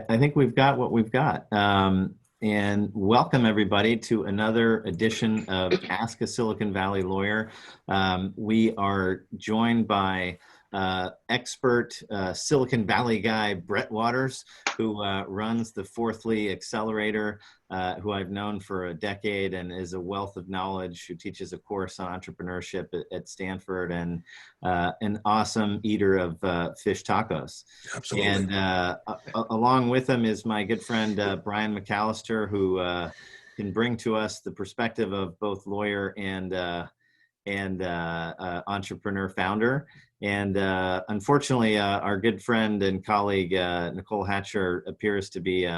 I think we've got what we've got. And welcome everybody to another edition of Ask a Silicon Valley Lawyer. We are joined by expert Silicon Valley guy, Bret Waters, who runs the Fourthly Accelerator, who I've known for a decade and is a wealth of knowledge, who teaches a course on entrepreneurship at Stanford, and an awesome eater of fish tacos. Absolutely. And along with him is my good friend, Brian McAllister, who can bring to us the perspective of both lawyer and entrepreneur founder. And unfortunately, our good friend and colleague, Nicole Hatcher, appears to be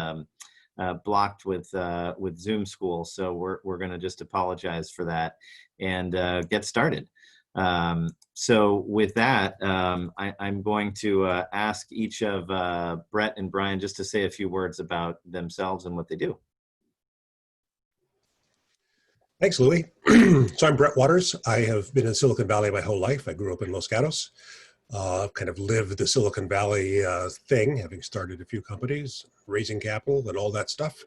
blocked with Zoom school. So we're going to just apologize for that and get started. So with that, I'm going to ask each of Bret and Brian just to say a few words about themselves and what they do. Thanks, Louis. So I'm Bret Waters. I have been in Silicon Valley my whole life. I grew up in Los Gatos. Kind of lived the Silicon Valley thing, having started a few companies, raising capital and all that stuff.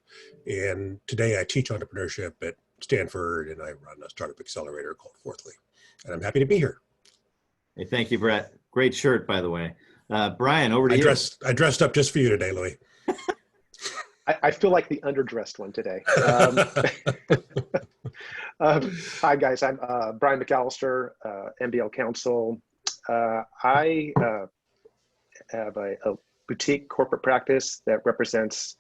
And today I teach entrepreneurship at Stanford, and I run a startup accelerator called Fourthly. And I'm happy to be here. Hey, thank you, Bret. Great shirt, by the way. Brian, over to you. I dressed up just for you today, Louis. I feel like the underdressed one today. Hi, guys. I'm Brian McAllister, L2 Counsel. I have a boutique corporate practice that represents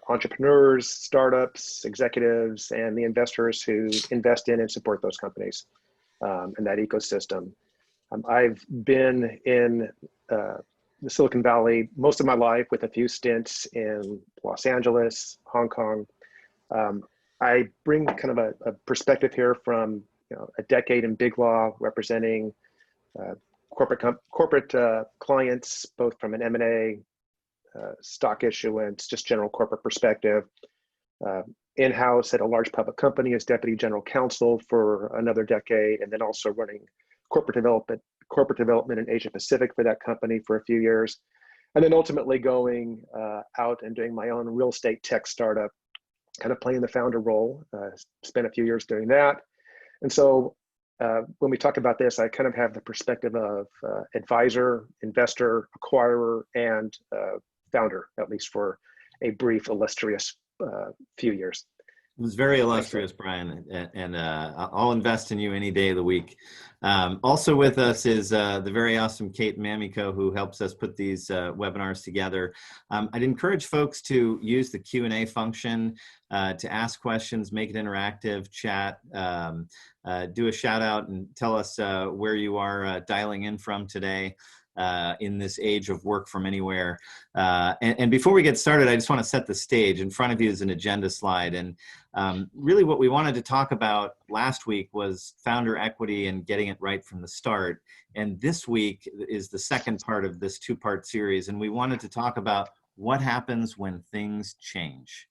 entrepreneurs, startups, executives, and the investors who invest in and support those companies and that ecosystem. I've been in the Silicon Valley most of my life, with a few stints in Los Angeles, Hong Kong. I bring kind of a perspective here from a decade in big law, representing corporate clients, both from an M&A, stock issuance, just general corporate perspective. In-house at a large public company as deputy general counsel for another decade, and then also running corporate development in Asia Pacific for that company for a few years, and then ultimately going out and doing my own real estate tech startup, kind of playing the founder role. Spent a few years doing that. And so when we talk about this, I kind of have the perspective of advisor, investor, acquirer, and founder, at least for a brief, illustrious few years. It was very illustrious, Brian, and I'll invest in you any day of the week. Also with us is the very awesome Kate Mamico, who helps us put these webinars together. I'd encourage folks to use the Q&A function to ask questions, make it interactive, chat, do a shout out, and tell us where you are dialing in from today. In this age of work from anywhere. And before we get started, I just want to set the stage. In front of you is an agenda slide. And really what we wanted to talk about last week was founder equity and getting it right from the start. And this week is the second part of this two-part series. And we wanted to talk about what happens when things change.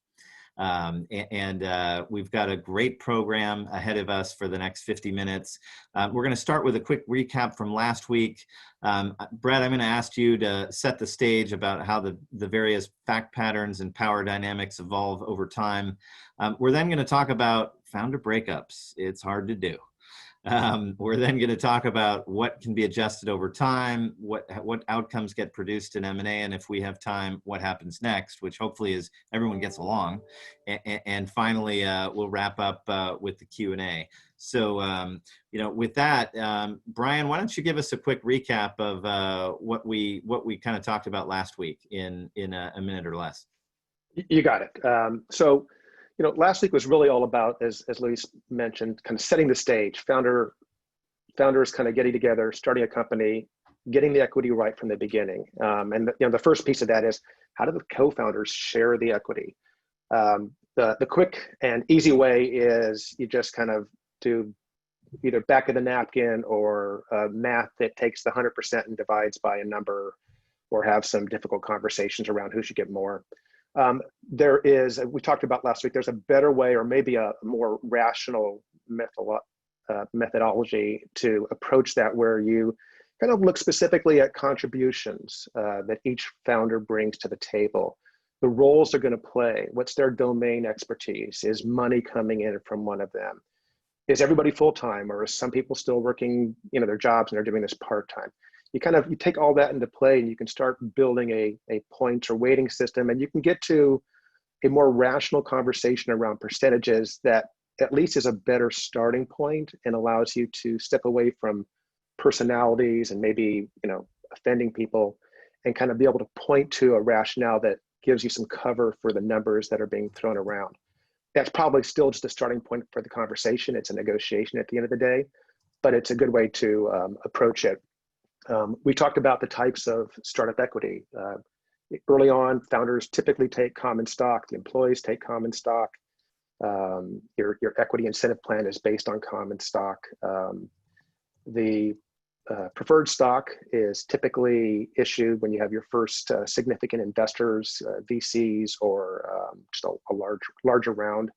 We've got a great program ahead of us for the next 50 minutes. We're going to start with a quick recap from last week. Bret, I'm going to ask you to set the stage about how the various fact patterns and power dynamics evolve over time. We're then going to talk about founder breakups. It's hard to do. We're then going to talk about what can be adjusted over time, what outcomes get produced in M&A, and if we have time, what happens next, which hopefully is everyone gets along. And finally, we'll wrap up with the Q&A. So, with that, Brian, why don't you give us a quick recap of what we kind of talked about last week in a minute or less? You got it. So, last week was really all about, as Louis mentioned, kind of setting the stage. Founders kind of getting together, starting a company, getting the equity right from the beginning. And the first piece of that is, how do the co-founders share the equity? The quick and easy way is you just kind of do either back of the napkin or math that takes the 100% and divides by a number, or have some difficult conversations around who should get more. There is, we talked about last week, there's a better way, or maybe a more rational methodology to approach that, where you kind of look specifically at contributions that each founder brings to the table. the roles they're going to play. What's their domain expertise? Is money coming in from one of them? Is everybody full-time, or is some people still working, their jobs and they're doing this part-time? You take all that into play, and you can start building a points or weighting system, and you can get to a more rational conversation around percentages that at least is a better starting point and allows you to step away from personalities and maybe, offending people, and kind of be able to point to a rationale that gives you some cover for the numbers that are being thrown around. That's probably still just a starting point for the conversation. It's a negotiation at the end of the day, but it's a good way to approach it. We talked about the types of startup equity. Early on, founders typically take common stock. The employees take common stock. Your equity incentive plan is based on common stock. The preferred stock is typically issued when you have your first significant investors, VCs, or just a larger round.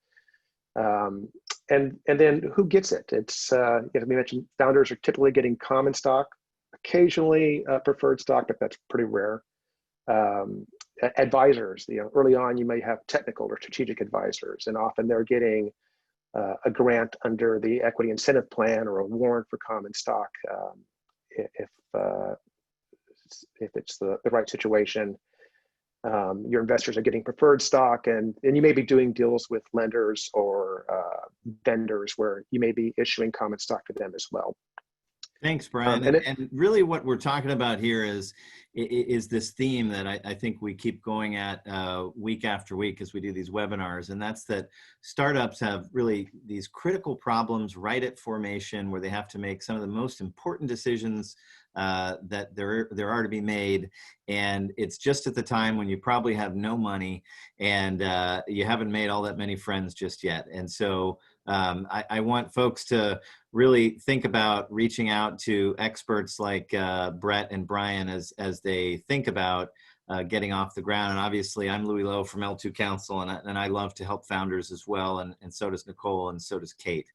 And then who gets it? It's, as we mentioned, founders are typically getting common stock, occasionally preferred stock, but that's pretty rare. Advisors, early on you may have technical or strategic advisors, and often they're getting a grant under the equity incentive plan or a warrant for common stock if it's the right situation. Your investors are getting preferred stock, and you may be doing deals with lenders or vendors where you may be issuing common stock to them as well. Thanks, Brian. And really what we're talking about here is this theme that I think we keep going at week after week as we do these webinars, and that's that startups have really these critical problems right at formation where they have to make some of the most important decisions that there are to be made, and it's just at the time when you probably have no money and you haven't made all that many friends just yet. And so I want folks to really think about reaching out to experts like Bret and Brian as they think about getting off the ground. And obviously, I'm Louis Lehot from L2 Counsel, and I love to help founders as well, and so does Nicole, and so does Kate.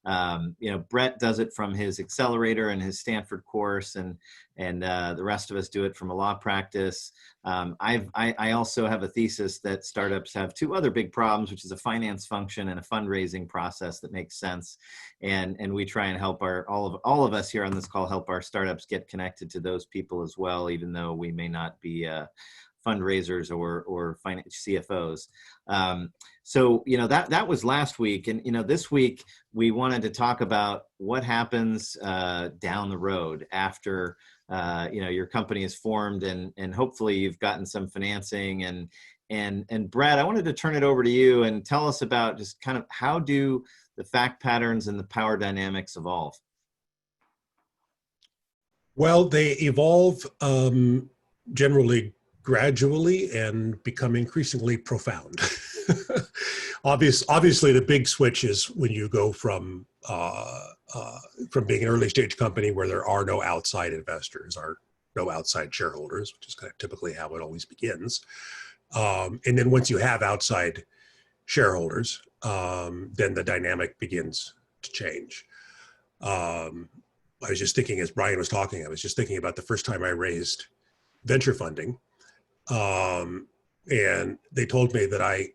Bret does it from his accelerator and his Stanford course, and the rest of us do it from a law practice. I also have a thesis that startups have two other big problems, which is a finance function and a fundraising process that makes sense. And we try and help all of us here on this call help our startups get connected to those people as well, even though we may not be fundraisers or CFOs. So, that was last week. And, this week we wanted to talk about what happens down the road after, your company is formed and hopefully you've gotten some financing. And Brad, I wanted to turn it over to you and tell us about just kind of how do the fact patterns and the power dynamics evolve? Well, they evolve generally gradually and become increasingly profound. Obviously, the big switch is when you go from being an early stage company where there are no outside investors, or no outside shareholders, which is kind of typically how it always begins. And then once you have outside shareholders, then the dynamic begins to change. I was just thinking, as Brian was talking, I was just thinking about the first time I raised venture funding. And they told me that I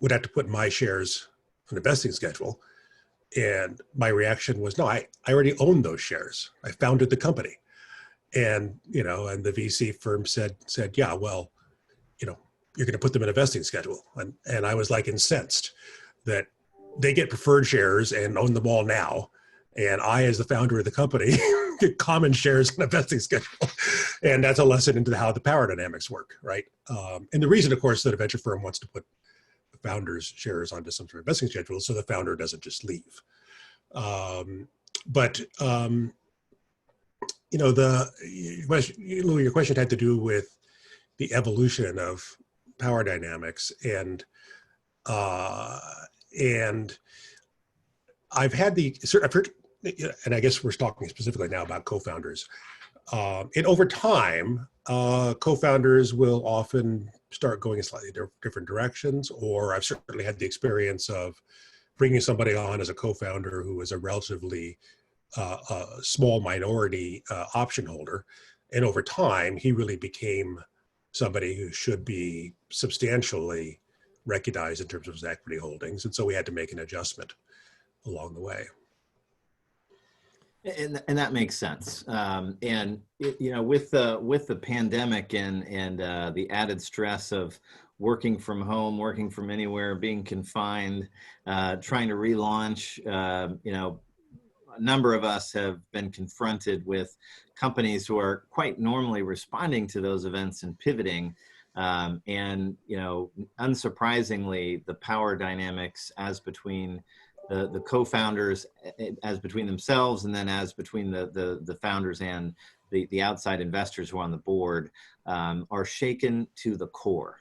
would have to put my shares on the vesting schedule. And my reaction was, no, I already own those shares. I founded the company. And, and the VC firm said, yeah, well, you're going to put them in a vesting schedule. And I was like incensed that they get preferred shares and own them all now. And I, as the founder of the company, get common shares in a vesting schedule. And that's a lesson into how the power dynamics work, right? And the reason, of course, that a venture firm wants to put the founder's shares onto some sort of vesting schedule so the founder doesn't just leave. Louis, your question had to do with the evolution of power dynamics. And I've heard, and I guess we're talking specifically now about co-founders. And over time, co-founders will often start going in slightly different directions, or I've certainly had the experience of bringing somebody on as a co-founder who was a relatively small minority option holder. And over time, he really became somebody who should be substantially recognized in terms of his equity holdings. And so we had to make an adjustment along the way. And that makes sense. With the pandemic and the added stress of working from home, working from anywhere, being confined, trying to relaunch, a number of us have been confronted with companies who are quite normally responding to those events and pivoting. Unsurprisingly, the power dynamics as between the co-founders, as between themselves, and then as between the founders and the outside investors who are on the board, are shaken to the core.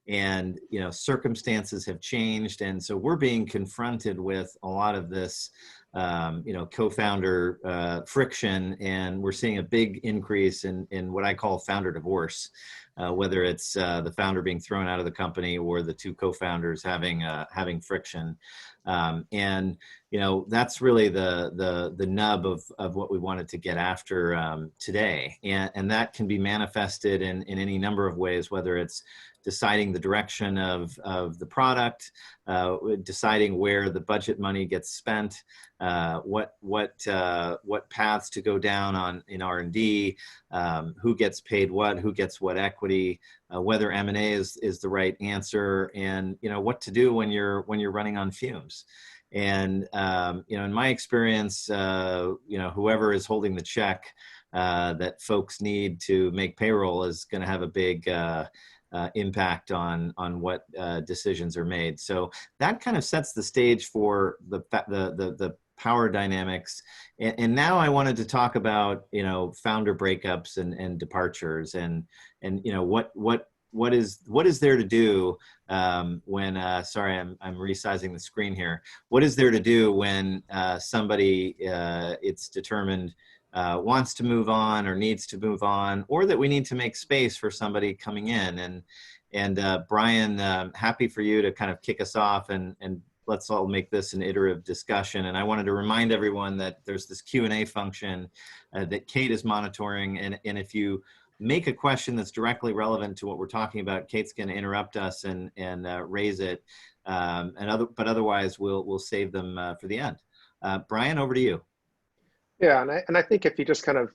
And circumstances have changed, and so we're being confronted with a lot of this co-founder friction, and we're seeing a big increase in what I call founder divorce, whether it's the founder being thrown out of the company or the two co-founders having friction. That's really the nub of what we wanted to get after today. And that can be manifested in any number of ways, whether it's deciding the direction of the product, deciding where the budget money gets spent, what paths to go down in R&D, who gets paid what, who gets what equity, whether M&A is the right answer, and what to do when you're running on fumes. And in my experience, whoever is holding the check that folks need to make payroll is going to have a big impact on what decisions are made. So that kind of sets the stage for the power dynamics. And now I wanted to talk about founder breakups and departures and what is there to do when sorry, I'm resizing the screen here. What is there to do when somebody it's determined wants to move on or needs to move on, or that we need to make space for somebody coming in? And Brian, happy for you to kind of kick us off and let's all make this an iterative discussion. And I wanted to remind everyone that there's this Q&A function that Kate is monitoring. And if you make a question that's directly relevant to what we're talking about, Kate's going to interrupt us and raise it. But otherwise, we'll save them for the end. Brian, over to you. Yeah, and I think if you just kind of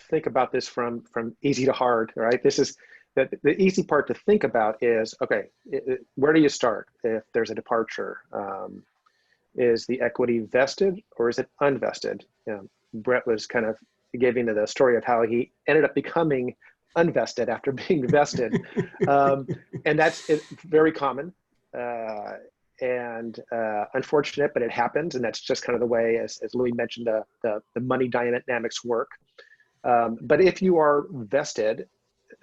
think about this from easy to hard, right? This is the easy part to think about is, okay, where do you start if there's a departure? Is the equity vested or is it unvested? Bret was kind of giving the story of how he ended up becoming unvested after being vested. And that's very common and unfortunate, but it happens. And that's just kind of the way, as Louis mentioned, the money dynamics work. But if you are vested,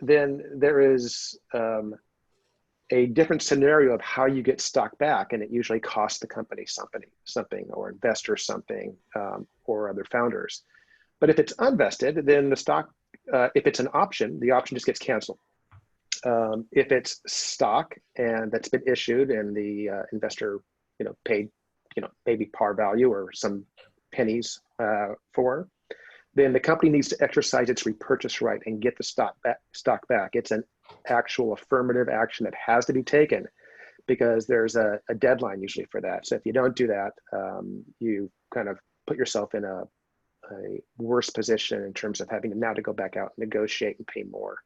then there is a different scenario of how you get stock back, and it usually costs the company something or investors something, or other founders. But if it's unvested, then the stock, if it's an option, the option just gets canceled. If it's stock and that's been issued and the investor, paid, maybe par value or some pennies for, then the company needs to exercise its repurchase right and get the stock back. It's an actual affirmative action that has to be taken because there's a deadline usually for that. So if you don't do that, you kind of put yourself in a worse position in terms of having to go back out and negotiate and pay more.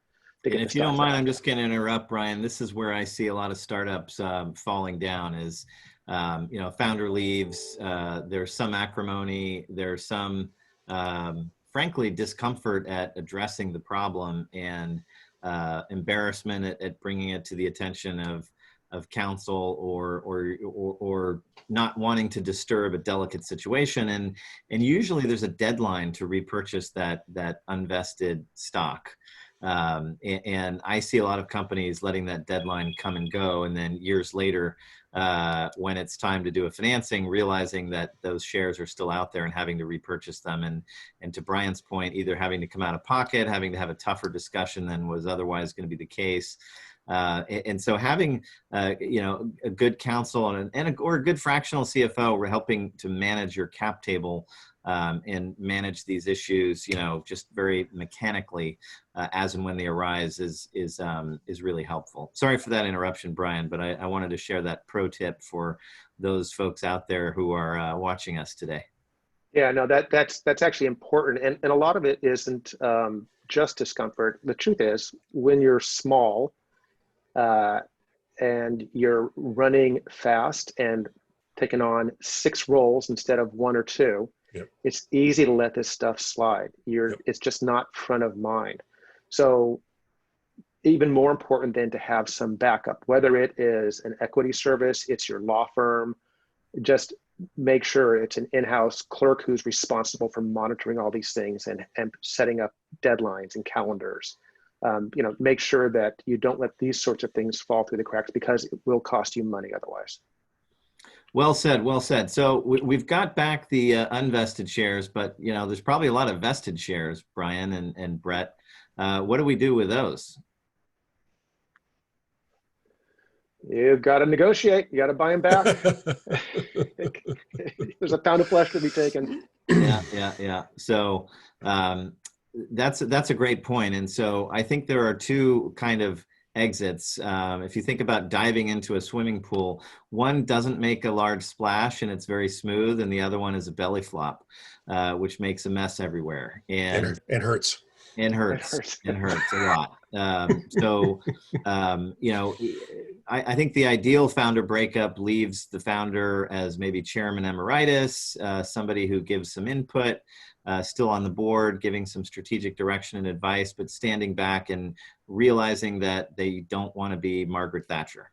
And if you don't mind, I'm just going to interrupt, Brian. This is where I see a lot of startups falling down is, founder leaves, there's some acrimony, there's some, frankly, discomfort at addressing the problem and embarrassment at bringing it to the attention of counsel or not wanting to disturb a delicate situation. And usually there's a deadline to repurchase that unvested stock. And I see a lot of companies letting that deadline come and go. And then years later, when it's time to do a financing, realizing that those shares are still out there and having to repurchase them. And to Brian's point, either having to come out of pocket, having to have a tougher discussion than was otherwise going to be the case. And so having, you know, a good counsel or a good fractional CFO, we're helping to manage your cap table and manage these issues, you know, just very mechanically as and when they arise is really helpful. Sorry for that interruption, Brian, but I wanted to share that pro tip for those folks out there who are watching us today. Yeah, no, that's actually important, and a lot of it isn't just discomfort. The truth is, when you're small and you're running fast and taking on 6 roles instead of 1 or 2, yep. It's easy to let this stuff slide. Yep. It's just not front of mind. So even more important than to have some backup, whether it is an equity service, it's your law firm, just make sure it's an in-house clerk who's responsible for monitoring all these things and setting up deadlines and calendars. You know, make sure that you don't let these sorts of things fall through the cracks, because it will cost you money otherwise. Well said, well said. So we've got back the unvested shares, but you know, there's probably a lot of vested shares, Brian and Bret. What do we do with those? You've got to negotiate. You got to buy them back. There's a pound of flesh to be taken. Yeah. So that's a great point. And so I think there are 2 kind of exits. If you think about diving into a swimming pool, one doesn't make a large splash and it's very smooth, and the other one is a belly flop, which makes a mess everywhere and hurts. And hurts a lot. So, you know, I think the ideal founder breakup leaves the founder as maybe chairman emeritus, somebody who gives some input, still on the board, giving some strategic direction and advice, but standing back and realizing that they don't want to be Margaret Thatcher.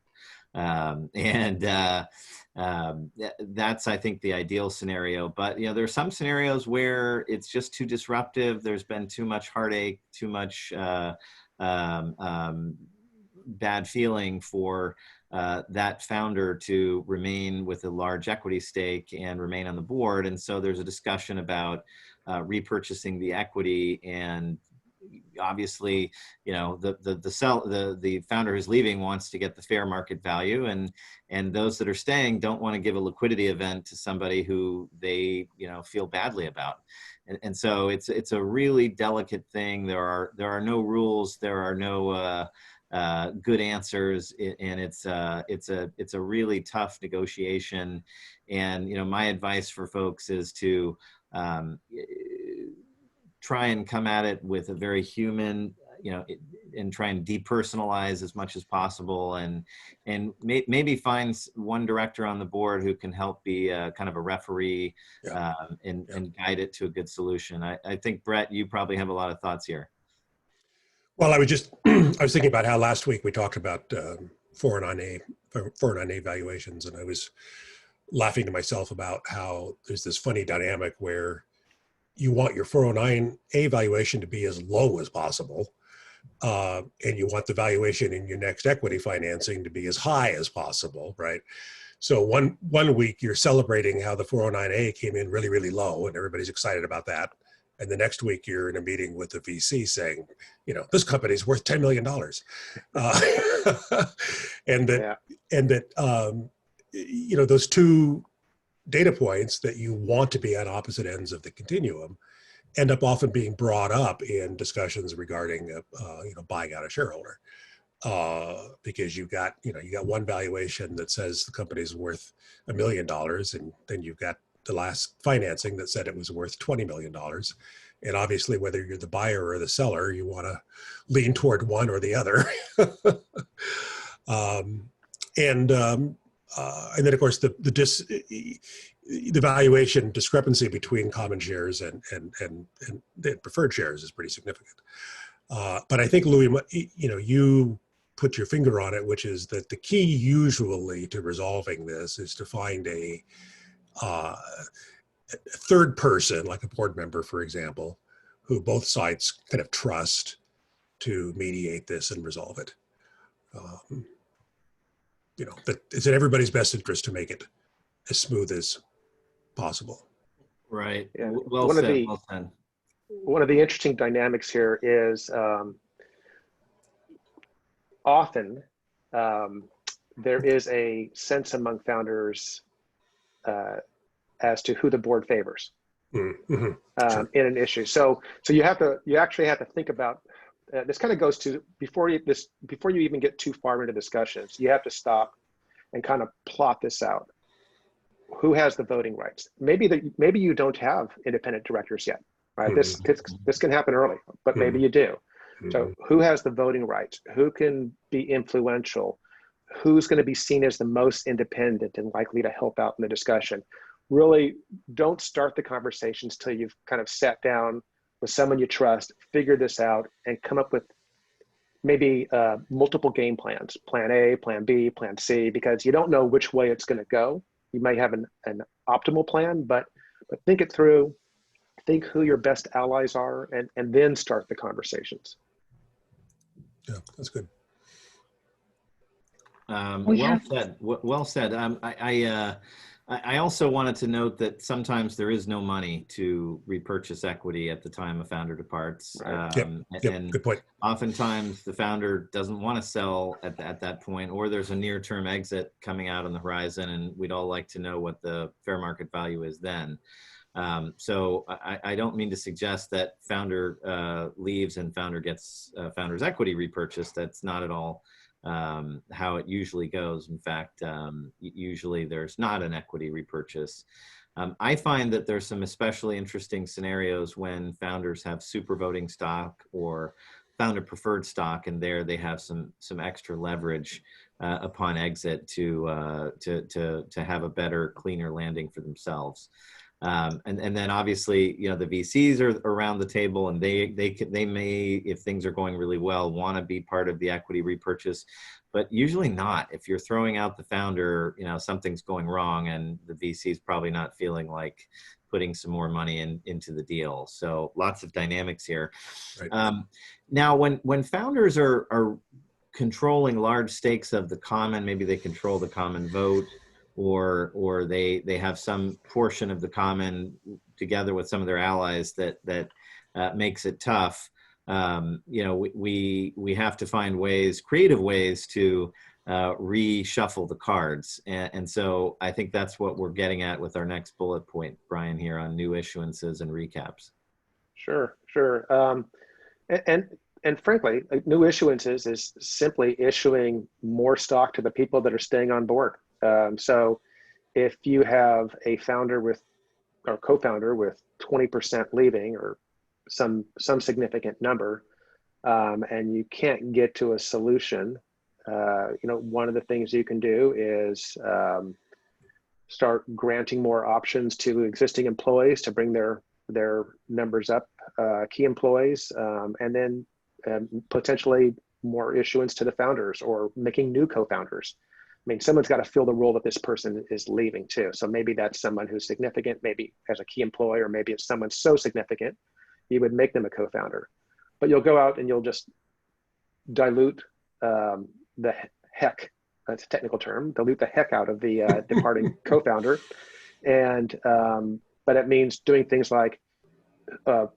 That's, I think, the ideal scenario. But, you know, there are some scenarios where it's just too disruptive. There's been too much heartache, too much bad feeling for that founder to remain with a large equity stake and remain on the board. And so there's a discussion about repurchasing the equity, and obviously, you know, the founder who's leaving wants to get the fair market value, and those that are staying don't want to give a liquidity event to somebody who they, you know, feel badly about. And so it's a really delicate thing. There are no rules. There are no good answers, and it's a really tough negotiation. And, you know, my advice for folks is to try and come at it with a very human, you know, and try and depersonalize as much as possible, and maybe find one director on the board who can help be kind of a referee, and guide it to a good solution. I think, Bret, you probably have a lot of thoughts here. Well, I was thinking about how last week we talked about 409A valuations, and I was laughing to myself about how there's this funny dynamic where you want your 409A valuation to be as low as possible, and you want the valuation in your next equity financing to be as high as possible, right? So one week you're celebrating how the 409A came in really, really low, and everybody's excited about that. And the next week you're in a meeting with the VC saying, you know, this company's worth $10 million. You know, those 2 data points that you want to be on opposite ends of the continuum end up often being brought up in discussions regarding, you know, buying out a shareholder, because you got one valuation that says the company's worth $1 million, and then you've got the last financing that said it was worth $20 million. And obviously, whether you're the buyer or the seller, you want to lean toward one or the other. And then, of course, the valuation discrepancy between common shares and preferred shares is pretty significant. But I think, Louis, you know, you put your finger on it, which is that the key usually to resolving this is to find a third person, like a board member, for example, who both sides kind of trust to mediate this and resolve it. You know, that it's in everybody's best interest to make it as smooth as possible. Right. Yeah. Well said. One of the interesting dynamics here is often there is a sense among founders as to who the board favors Sure. in an issue. So you actually have to think about this. Kind of goes to before you even get too far into discussions, you have to stop and kind of plot this out. Who has the voting rights? Maybe you don't have independent directors yet, right? This can happen early, but maybe you do. So who has the voting rights? Who can be influential? Who's going to be seen as the most independent and likely to help out in the discussion? Really don't start the conversations till you've kind of sat down with someone you trust, figure this out, and come up with maybe multiple game plans, plan A, plan B, plan C, because you don't know which way it's going to go. You might have an optimal plan, but think it through, think who your best allies are, and then start the conversations. Yeah, that's good. Well said. Well said. I also wanted to note that sometimes there is no money to repurchase equity at the time a founder departs. Right. And good point. oftentimes the founder doesn't want to sell at that point, or there's a near-term exit coming out on the horizon, and we'd all like to know what the fair market value is then. So I don't mean to suggest that founder leaves and founder gets founder's equity repurchased. That's not at all how it usually goes. In fact, usually there's not an equity repurchase. I find that there's some especially interesting scenarios when founders have super voting stock or founder preferred stock, and there they have some extra leverage upon exit to have a better, cleaner landing for themselves. And then obviously, you know, the VCs are around the table, and they may, if things are going really well, want to be part of the equity repurchase, but usually not. If you're throwing out the founder, you know, something's going wrong, and the VC is probably not feeling like putting some more money into the deal. So lots of dynamics here. Right. Now, when founders are controlling large stakes of the common, maybe they control the common vote, or they have some portion of the common together with some of their allies that makes it tough. You know, we have to find creative ways to reshuffle the cards. And so I think that's what we're getting at with our next bullet point, Brian, here on new issuances and recaps. Sure. And frankly, new issuances is simply issuing more stock to the people that are staying on board. So if you have a founder or co-founder with 20% leaving, or some significant number, and you can't get to a solution, you know, one of the things you can do is start granting more options to existing employees to bring their numbers up, key employees, and then potentially more issuance to the founders, or making new co-founders. I mean, someone's got to fill the role that this person is leaving too. So maybe that's someone who's significant, maybe as a key employee, or maybe it's someone so significant, you would make them a co-founder. But you'll go out and you'll just dilute the heck, that's a technical term, dilute the heck out of the departing co-founder. And, but it means doing things like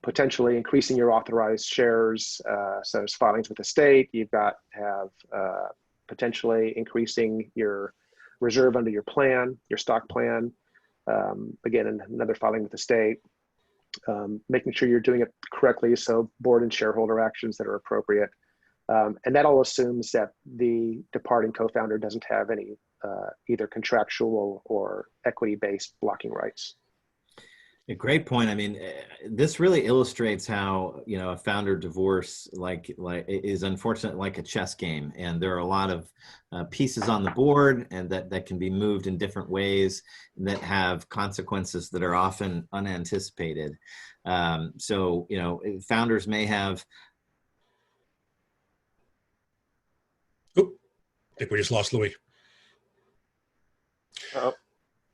potentially increasing your authorized shares. So as filings with the state, you've got to have potentially increasing your reserve under your plan, your stock plan. Again, another filing with the state. Making sure you're doing it correctly, so board and shareholder actions that are appropriate. And that all assumes that the departing co-founder doesn't have any either contractual or equity-based blocking rights. A great point. I mean, this really illustrates how, you know, a founder divorce is unfortunate, like a chess game, and there are a lot of pieces on the board, and that can be moved in different ways, and that have consequences that are often unanticipated. So, you know, founders may have. Oop, I think we just lost Louis. Oh.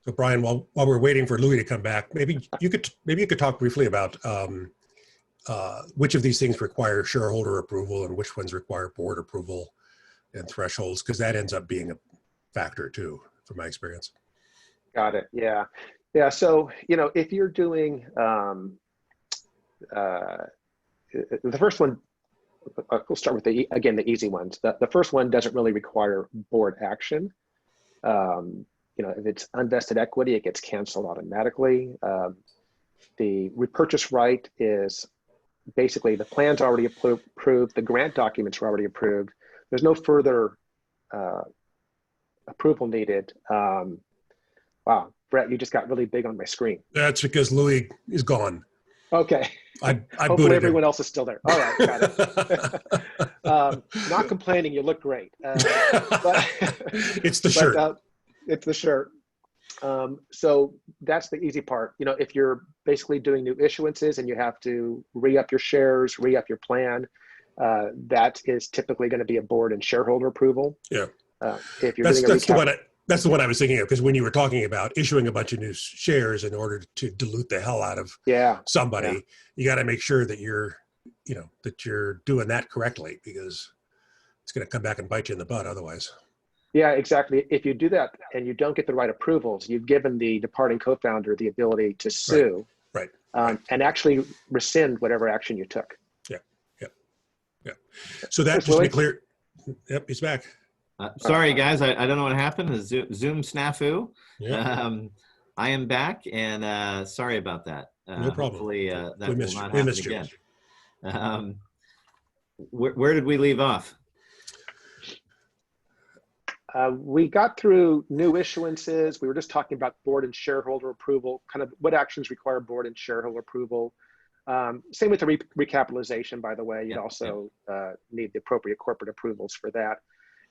So Brian, while we're waiting for Louis to come back, maybe you could talk briefly about which of these things require shareholder approval and which ones require board approval and thresholds, because that ends up being a factor too, from my experience. Got it. Yeah. So, you know, if you're doing the first one, we'll start with the easy ones. The first one doesn't really require board action. If it's unvested equity, it gets canceled automatically. The repurchase right is basically the plan's already approved, the grant documents are already approved. There's no further approval needed. Wow, Brett, you just got really big on my screen. That's because Louis is gone. Okay. I Hopefully everyone him. else is still there. All right, got it. Not complaining, you look great. But it's the shirt. It's the shirt. So that's the easy part. If you're basically doing new issuances and you have to re-up your shares, re-up your plan, that is typically going to be a board and shareholder approval. Yeah. If you're that's the one I was thinking of, because when you were talking about issuing a bunch of new shares in order to dilute the hell out of somebody, you got to make sure that you're doing that correctly, because it's going to come back and bite you in the butt otherwise. Yeah, exactly. If you do that and you don't get the right approvals, you've given the departing co-founder the ability to sue, right. And actually rescind whatever action you took. Yeah. So that, just to be clear, yep, he's back. Sorry, guys, I don't know what happened. A Zoom snafu. Yeah. I am back, and sorry about that. No problem. Hopefully that will not we happen missed again. Where did we leave off? We got through new issuances. We were just talking about board and shareholder approval, kind of what actions require board and shareholder approval. Same with the recapitalization, by the way. You'd also need the appropriate corporate approvals for that.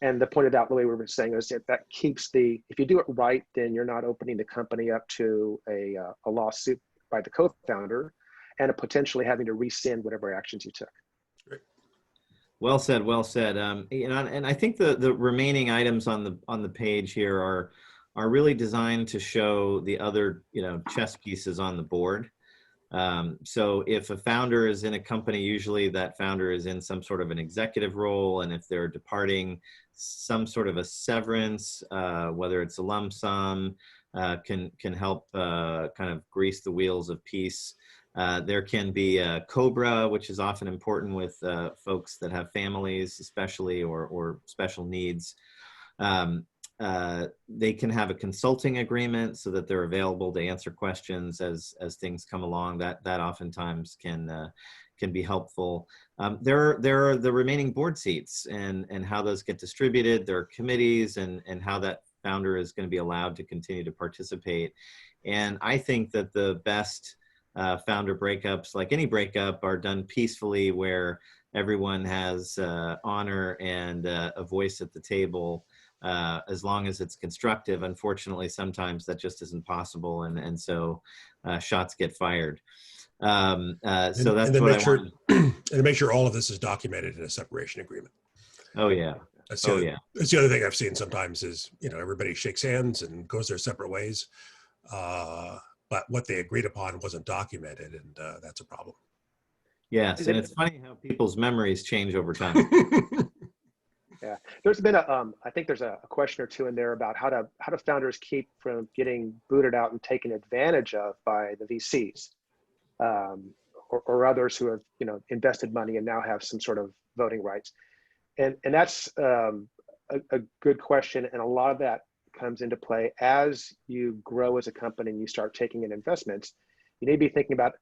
And the point that Louis were saying is that keeps if you do it right, then you're not opening the company up to a lawsuit by the co-founder and potentially having to rescind whatever actions you took. Great. Well said. Well said. And I think the remaining items on the page here are really designed to show the other chess pieces on the board. So if a founder is in a company, usually that founder is in some sort of an executive role, and if they're departing, some sort of a severance, whether it's a lump sum, can help kind of grease the wheels of peace. There can be a COBRA, which is often important with folks that have families, especially, or special needs. They can have a consulting agreement so that they're available to answer questions as things come along. That oftentimes can be helpful. There are the remaining board seats and how those get distributed. There are committees and how that founder is going to be allowed to continue to participate. And I think that the best founder breakups, like any breakup, are done peacefully, where everyone has honor and a voice at the table. As long as it's constructive. Unfortunately, sometimes that just isn't possible, and so shots get fired. So that's what I want. And to make sure all of this is documented in a separation agreement. Oh yeah. That's the other thing I've seen sometimes is, everybody shakes hands and goes their separate ways, but what they agreed upon wasn't documented, and that's a problem. Yes, and it's funny how people's memories change over time. Yeah, there's been I think there's a question or two in there about how do founders keep from getting booted out and taken advantage of by the VCs or others who have invested money and now have some sort of voting rights, and that's a good question, and a lot of that comes into play as you grow as a company and you start taking in investments. You need to be thinking about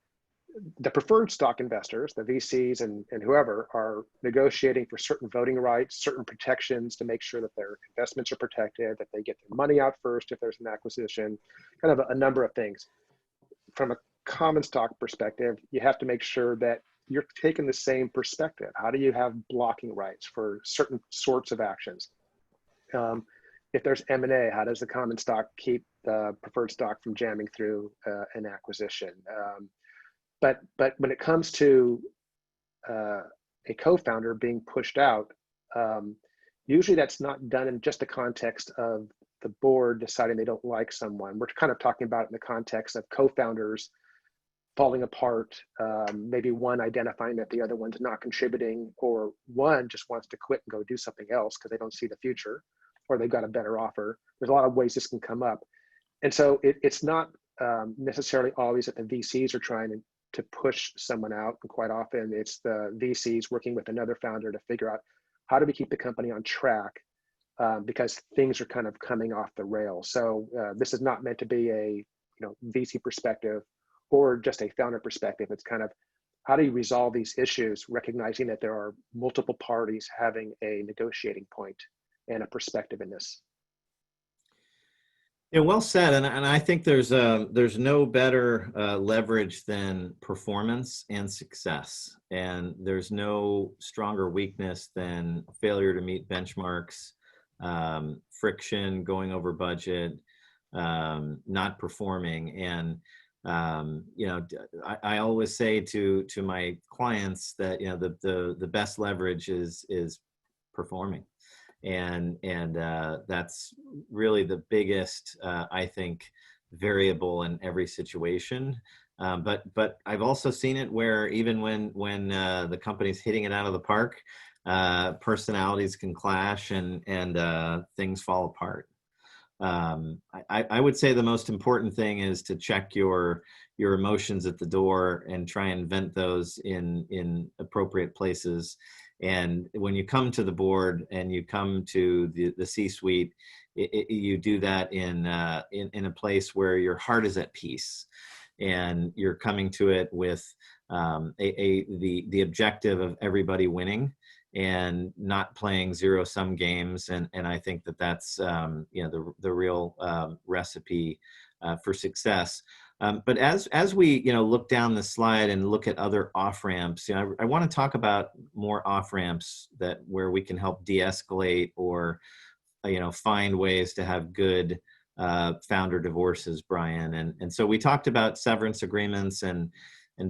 the preferred stock investors, the VCs and whoever, are negotiating for certain voting rights, certain protections to make sure that their investments are protected, that they get their money out first if there's an acquisition, kind of a number of things. From a common stock perspective, you have to make sure that you're taking the same perspective. How do you have blocking rights for certain sorts of actions? If there's M&A, how does the common stock keep the preferred stock from jamming through an acquisition? But when it comes to a co-founder being pushed out, usually that's not done in just the context of the board deciding they don't like someone. We're kind of talking about it in the context of co-founders falling apart, maybe one identifying that the other one's not contributing, or one just wants to quit and go do something else because they don't see the future, or they've got a better offer. There's a lot of ways this can come up. And so it's not necessarily always that the VCs are trying to push someone out. And quite often it's the VCs working with another founder to figure out how do we keep the company on track, because things are kind of coming off the rails. So this is not meant to be a VC perspective or just a founder perspective. It's kind of how do you resolve these issues, recognizing that there are multiple parties having a negotiating point and a perspective in this. Yeah, well said. And I think there's no better leverage than performance and success. And there's no stronger weakness than failure to meet benchmarks, friction, going over budget, not performing. And I always say to my clients that the best leverage is performing. And that's really the biggest, I think, variable in every situation. But I've also seen it where even when the company's hitting it out of the park, personalities can clash and things fall apart. I would say the most important thing is to check your emotions at the door and try and vent those in appropriate places. And when you come to the board and you come to the C-suite, you do that in a place where your heart is at peace, and you're coming to it with the objective of everybody winning and not playing zero-sum games. And I think that's the real recipe for success. But as we look down the slide and look at other off ramps, I want to talk about more off ramps where we can help de-escalate or find ways to have good founder divorces, Brian. And so we talked about severance agreements and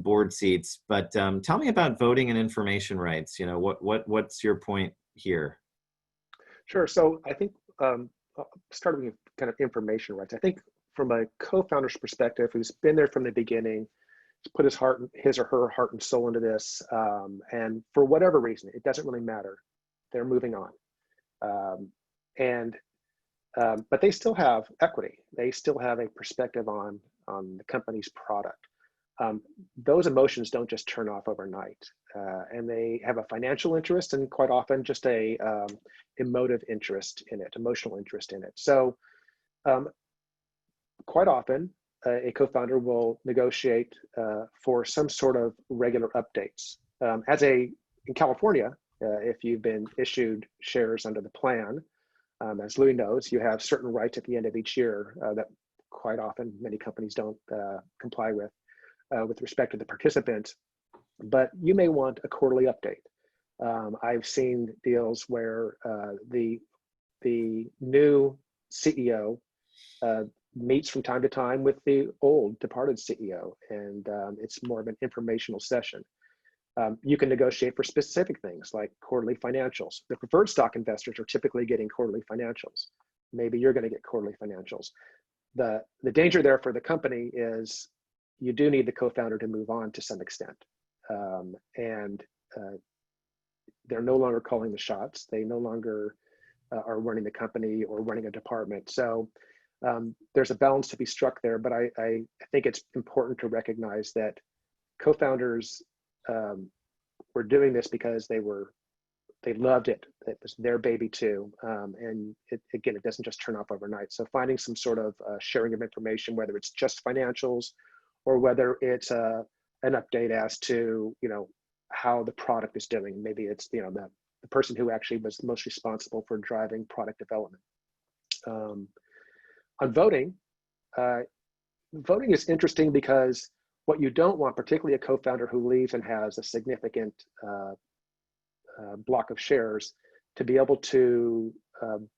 board seats, but tell me about voting and information rights. What's your point here? Sure. So I think starting with kind of information rights, I think from a co-founder's perspective, who's been there from the beginning, put his or her heart and soul into this, and for whatever reason, it doesn't really matter, they're moving on, but they still have equity. They still have a perspective on the company's product. Those emotions don't just turn off overnight, and they have a financial interest and quite often just a emotive interest in it, emotional interest in it. So quite often a co-founder will negotiate for some sort of regular updates. In California, if you've been issued shares under the plan, as Louis knows, you have certain rights at the end of each year that quite often many companies don't comply with respect to the participants, but you may want a quarterly update. I've seen deals where the new CEO meets from time to time with the old departed CEO, and it's more of an informational session. You can negotiate for specific things like quarterly financials. The preferred stock investors are typically getting quarterly financials. Maybe you're going to get quarterly financials. The danger there for the company is you do need the co-founder to move on to some extent. And they're no longer calling the shots. They no longer are running the company or running a department. So there's a balance to be struck there, but I think it's important to recognize that co-founders were doing this because they loved it. It was their baby too. And again, it doesn't just turn off overnight. So finding some sort of sharing of information, whether it's just financials or whether it's an update as to, how the product is doing. Maybe it's, the person who actually was most responsible for driving product development. On voting, voting is interesting because what you don't want, particularly a co-founder who leaves and has a significant block of shares, to be able to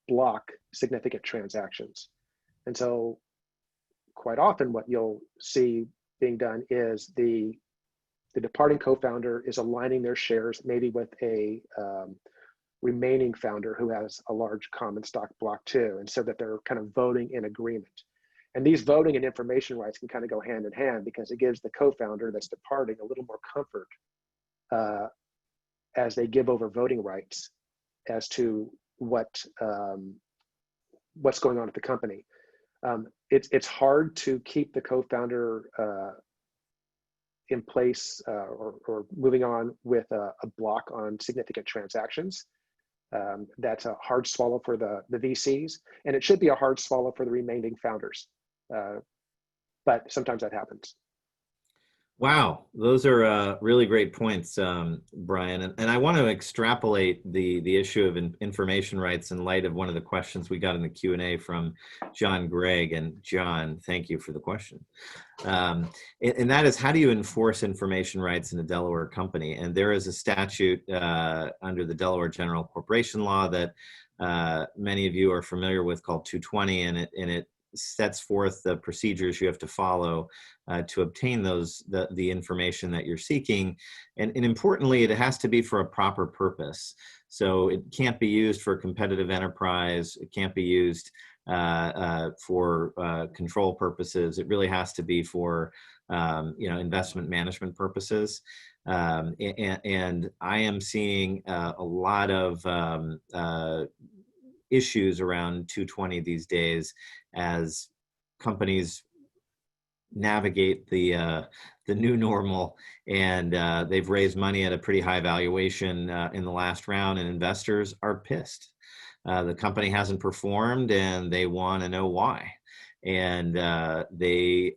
block significant transactions. And so quite often what you'll see being done is the departing co-founder is aligning their shares maybe with a remaining founder who has a large common stock block too, and so that they're kind of voting in agreement. And these voting and information rights can kind of go hand in hand because it gives the co-founder that's departing a little more comfort as they give over voting rights as to what's going on at the company. It's hard to keep the co-founder in place or moving on with a block on significant transactions. That's a hard swallow for the VCs, and it should be a hard swallow for the remaining founders. But sometimes that happens. Wow, those are really great points, Brian. And I want to extrapolate the issue of information rights in light of one of the questions we got in the Q&A from John Gregg. And John, thank you for the question. And that is, how do you enforce information rights in a Delaware company? And there is a statute under the Delaware General Corporation Law that many of you are familiar with called 220, and it sets forth the procedures you have to follow to obtain the information that you're seeking. And importantly, it has to be for a proper purpose. So it can't be used for competitive enterprise. It can't be used for control purposes. It really has to be for investment management purposes. And I am seeing a lot of issues around 220 these days as companies navigate the new normal, and they've raised money at a pretty high valuation in the last round, and investors are pissed. The company hasn't performed, and they want to know why. And they,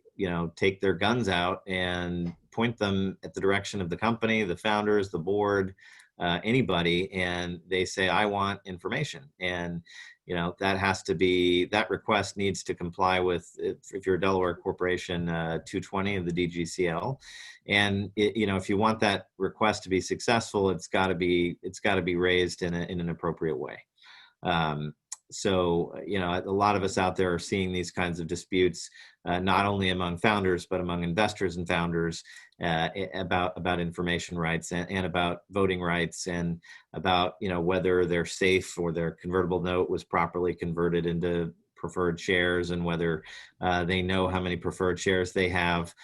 take their guns out and point them at the direction of the company, the founders, the board, anybody, and they say, I want information. And that request needs to comply with, if you're a Delaware corporation, 220 of the DGCL. And if you want that request to be successful, it's got to be raised in an appropriate way. So a lot of us out there are seeing these kinds of disputes, not only among founders, but among investors and founders, about information rights and about voting rights, and about whether they're safe or their convertible note was properly converted into preferred shares, and whether they know how many preferred shares they have.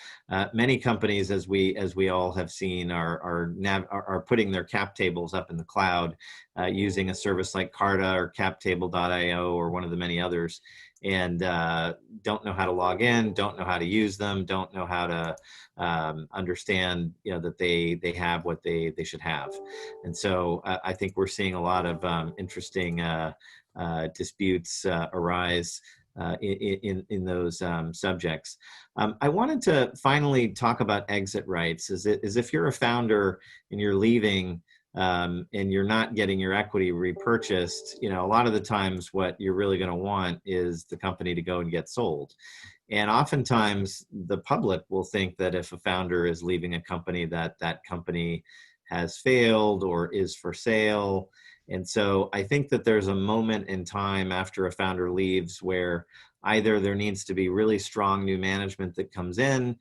Many companies, as we all have seen, are putting their cap tables up in the cloud using a service like Carta or captable.io or one of the many others, and don't know how to log in, don't know how to use them, don't know how to understand that they have what they should have. And so I think we're seeing a lot of interesting disputes arise in those subjects. I wanted to finally talk about exit rights. Is if you're a founder and you're leaving and you're not getting your equity repurchased, a lot of the times what you're really going to want is the company to go and get sold. And oftentimes the public will think that if a founder is leaving a company, that company has failed or is for sale. And so I think that there's a moment in time after a founder leaves where either there needs to be really strong new management that comes in,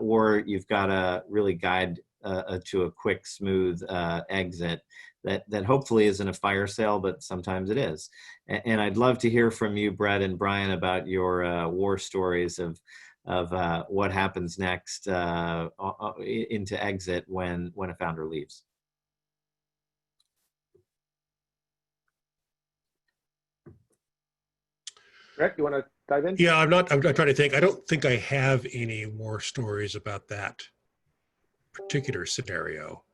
or you've got to really guide to a quick, smooth exit that hopefully isn't a fire sale, but sometimes it is. And I'd love to hear from you, Bret and Brian, about your war stories of what happens next into exit when a founder leaves. Rick, you want to dive in? Yeah, I'm trying to think. I don't think I have any war stories about that particular scenario.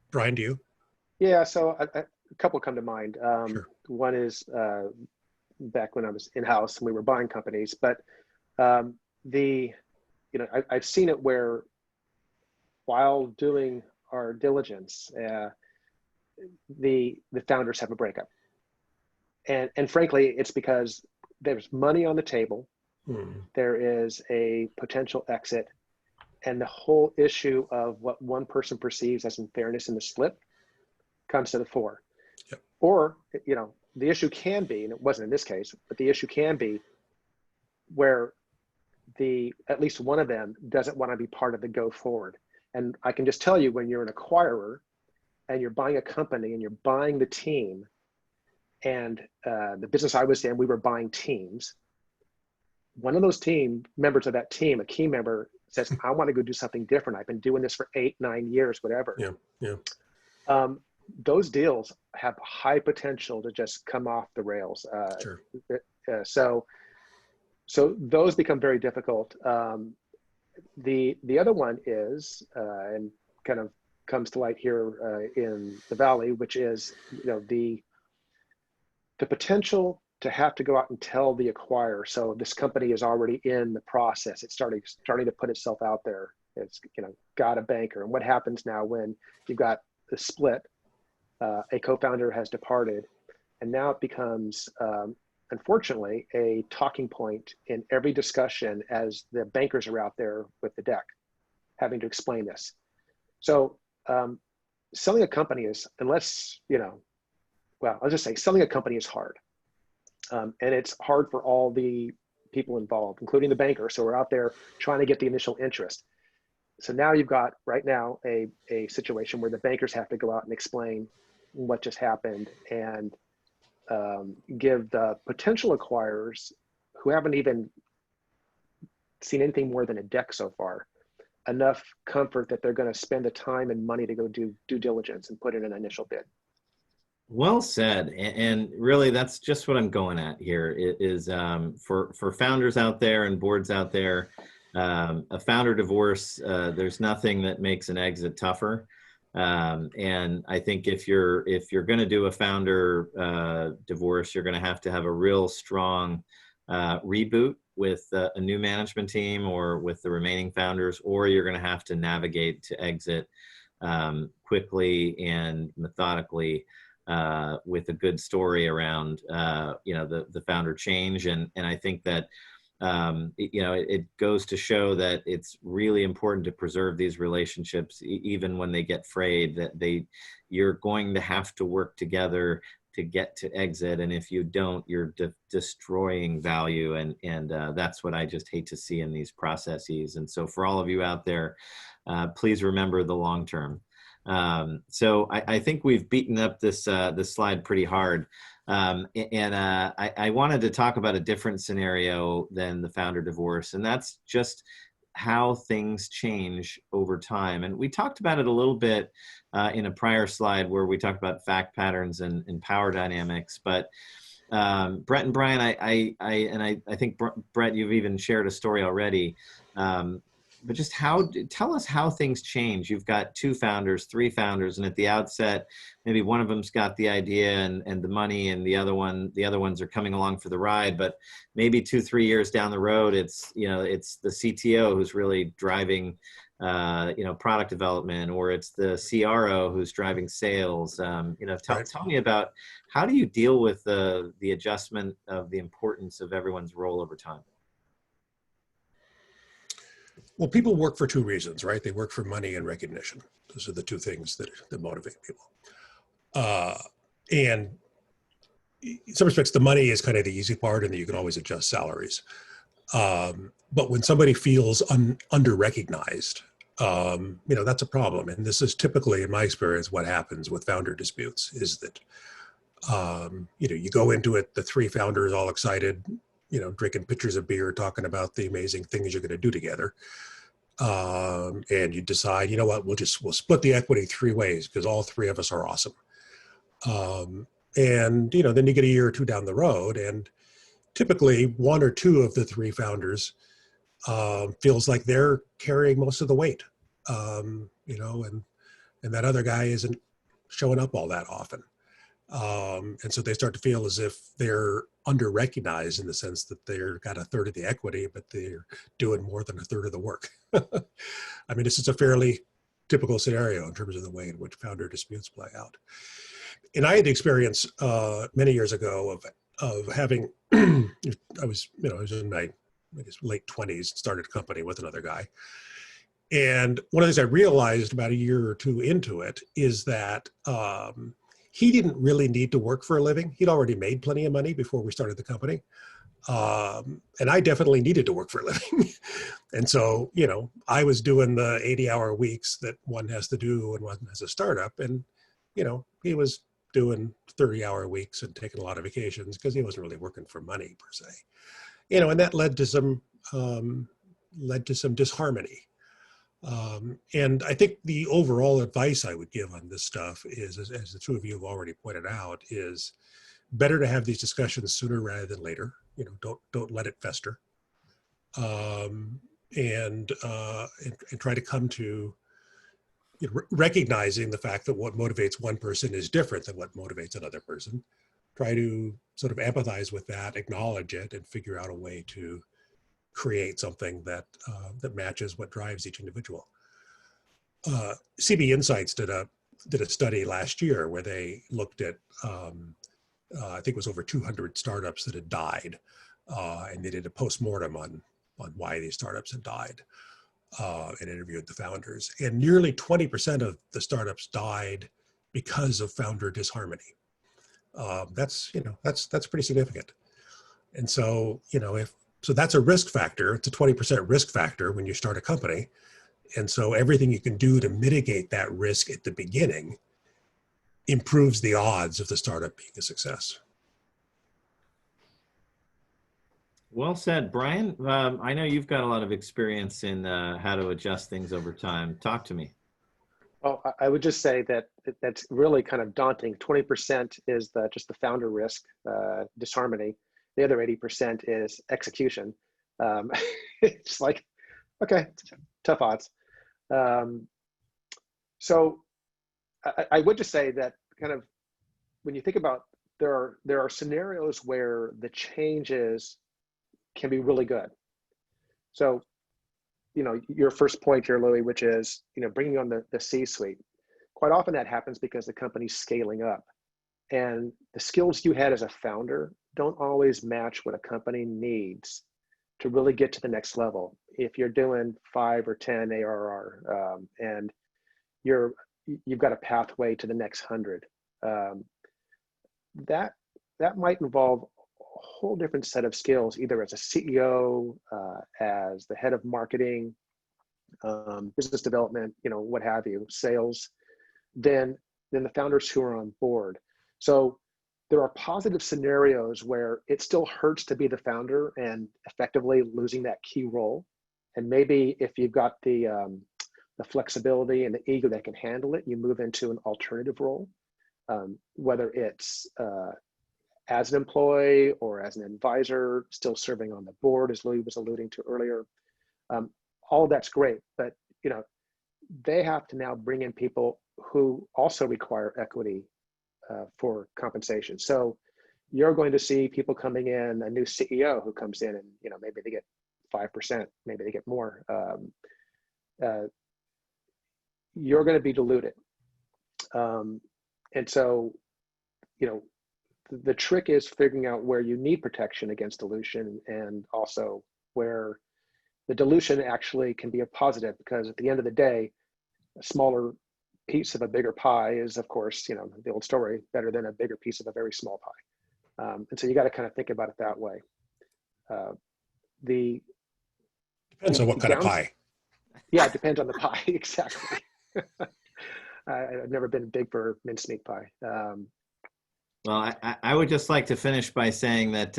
Brian, do you? Yeah, so a couple come to mind. Sure. One is back when I was in-house and we were buying companies, but I've seen it where while doing our diligence, the founders have a breakup. And frankly, it's because there's money on the table. There is a potential exit, and the whole issue of what one person perceives as unfairness in the split comes to the fore. Yep. Or, the issue can be, and it wasn't in this case, but the issue can be where at least one of them doesn't want to be part of the go forward. And I can just tell you, when you're an acquirer and you're buying a company and you're buying the team, and the business I was in, we were buying teams. One of those members of that team, a key member, says, I want to go do something different. I've been doing this for 8-9 years, whatever. Yeah. Those deals have high potential to just come off the rails. Sure. So those become very difficult. The other one is, and kind of comes to light here in the Valley, which is, the potential to have to go out and tell the acquirer. So this company is already in the process. It's starting to put itself out there. It's, got a banker. And what happens now when you've got the split, a co-founder has departed, and now it becomes, unfortunately, a talking point in every discussion as the bankers are out there with the deck, having to explain this. So selling a company is, unless, I'll just say selling a company is hard. And it's hard for all the people involved, including the banker. So we're out there trying to get the initial interest. So now you've got right now a situation where the bankers have to go out and explain what just happened and give the potential acquirers who haven't even seen anything more than a deck so far enough comfort that they're going to spend the time and money to go do due diligence and put in an initial bid. Well said. And really, that's just what I'm going at here is for founders out there and boards out there, a founder divorce, there's nothing that makes an exit tougher. And I think if you're going to do a founder divorce, you're going to have a real strong reboot with a new management team or with the remaining founders, or you're going to have to navigate to exit quickly and methodically with a good story around the founder change. And I think that it goes to show that it's really important to preserve these relationships, even when they get frayed, that you're going to have to work together to get to exit. And if you don't, you're destroying value. And that's what I just hate to see in these processes. And so for all of you out there, please remember the long term. So I think we've beaten up this slide pretty hard. I wanted to talk about a different scenario than the founder divorce, and that's just how things change over time. And we talked about it a little bit in a prior slide where we talked about fact patterns and power dynamics. But Brett and Brian, I think Brett, you've even shared a story already. But just tell us how things change. You've got 2 founders, 3 founders, and at the outset, maybe one of them's got the idea and the money, and the other ones are coming along for the ride. But maybe 2-3 years down the road, it's the CTO who's really driving product development, or it's the CRO who's driving sales. Tell me about, how do you deal with the adjustment of the importance of everyone's role over time? Well, people work for 2 reasons, right? They work for money and recognition. Those are the 2 things that motivate people. And in some respects, the money is kind of the easy part, and you can always adjust salaries. But when somebody feels under-recognized, that's a problem. And this is typically, in my experience, what happens with founder disputes is that, you go into it, the 3 founders all excited, drinking pitchers of beer, talking about the amazing things you're going to do together. And you decide, we'll split the equity 3 ways because all 3 of us are awesome. And, then you get a year or 2 down the road, and typically 1 or 2 of the 3 founders feels like they're carrying most of the weight, and that other guy isn't showing up all that often. And so they start to feel as if they're under-recognized in the sense that they've got 1/3 of the equity, but they're doing more than 1/3 of the work. I mean, this is a fairly typical scenario in terms of the way in which founder disputes play out. And I had the experience many years ago of having, I was in my, late 20s, started a company with another guy. And one of the things I realized about a year or 2 into it is that he didn't really need to work for a living. He'd already made plenty of money before we started the company. And I definitely needed to work for a living. And so, I was doing the 80-hour weeks that one has to do when one has a startup. And, he was doing 30-hour weeks and taking a lot of vacations because he wasn't really working for money per se. And that led to some disharmony. And I think the overall advice I would give on this stuff is, as the 2 of you have already pointed out, is better to have these discussions sooner rather than later. Don't let it fester. and try to come to recognizing the fact that what motivates one person is different than what motivates another person. Try to sort of empathize with that, acknowledge it, and figure out a way to create something that that matches what drives each individual. CB Insights did a study last year where they looked at I think it was over 200 startups that had died, and they did a postmortem on why these startups had died, and interviewed the founders. And nearly 20% of the startups died because of founder disharmony. That's pretty significant. And so so that's a risk factor. It's a 20% risk factor when you start a company. And so everything you can do to mitigate that risk at the beginning improves the odds of the startup being a success. Well said, Brian. I know you've got a lot of experience in how to adjust things over time. Talk to me. Oh, I would just say that that's really kind of daunting. 20% is just the founder risk, disharmony. The other 80% is execution. It's like, okay, tough odds. So I would just say that kind of when you think about there are scenarios where the changes can be really good. So, your first point here, Louis, which is, bringing on the C-suite. Quite often that happens because the company's scaling up, and the skills you had as a founder don't always match what a company needs to really get to the next level. If you're doing 5 or 10 ARR, and you've got a pathway to the next 100, that might involve a whole different set of skills, either as a CEO, as the head of marketing, business development, what have you, sales, than the founders who are on board. So there are positive scenarios where it still hurts to be the founder and effectively losing that key role. And maybe if you've got the flexibility and the ego that can handle it, you move into an alternative role, whether it's as an employee or as an advisor, still serving on the board, as Louis was alluding to earlier. All of that's great, but they have to now bring in people who also require equity for compensation. So you're going to see people coming in, a new CEO who comes in and maybe they get 5%, maybe they get more. You're going to be diluted, and so the trick is figuring out where you need protection against dilution, and also where the dilution actually can be a positive, because at the end of the day, a smaller piece of a bigger pie is, of course, the old story, better than a bigger piece of a very small pie. And so you got to kind of think about it that way. Depends on what kind of pie. Yeah, it depends on the pie, exactly. I've never been big for mincemeat pie. Well, I would just like to finish by saying that,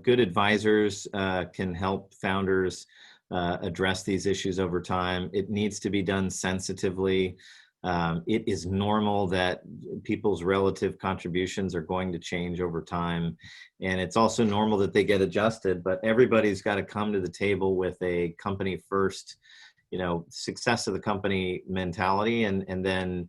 good advisors can help founders address these issues over time. It needs to be done sensitively. It is normal that people's relative contributions are going to change over time. And it's also normal that they get adjusted, but everybody's got to come to the table with a company first, success of the company mentality, and then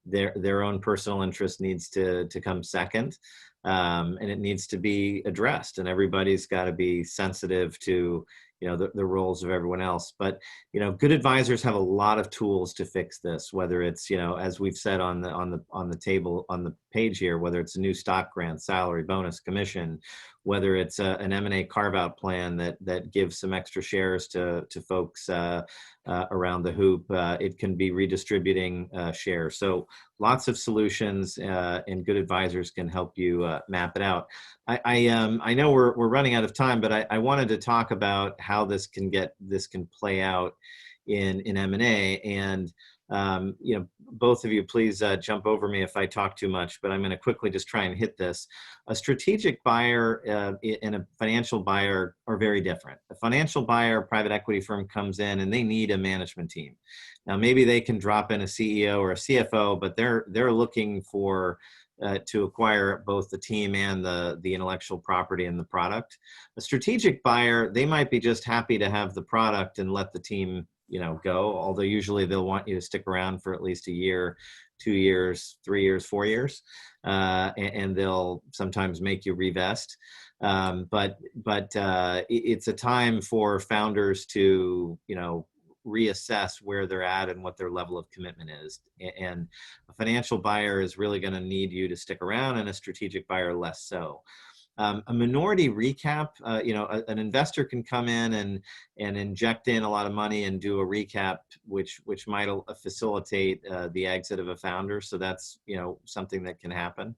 their own personal interest needs to come second, and it needs to be addressed, and everybody's got to be sensitive to the roles of everyone else. But good advisors have a lot of tools to fix this, whether it's as we've said on the table on the page here, whether it's a new stock grant, salary, bonus, commission, whether it's an M&A carve-out plan that gives some extra shares to folks around the hoop. It can be redistributing shares. So lots of solutions, and good advisors can help you map it out. I know we're running out of time, but I wanted to talk about how this can play out in M&A. And both of you, please jump over me if I talk too much, but I'm going to quickly just try and hit this. A strategic buyer and a financial buyer are very different. A financial buyer, private equity firm comes in and they need a management team. Now, maybe they can drop in a CEO or a CFO, but they're looking for to acquire both the team and the intellectual property and the product. A strategic buyer, they might be just happy to have the product and let the team, go. Although usually they'll want you to stick around for at least a year, 2 years, 3 years, 4 years, and they'll sometimes make you revest. But it's a time for founders to, reassess where they're at and what their level of commitment is. And a financial buyer is really going to need you to stick around, and a strategic buyer less so. A minority recap, an investor can come in and inject in a lot of money and do a recap, which might facilitate the exit of a founder. So that's, something that can happen.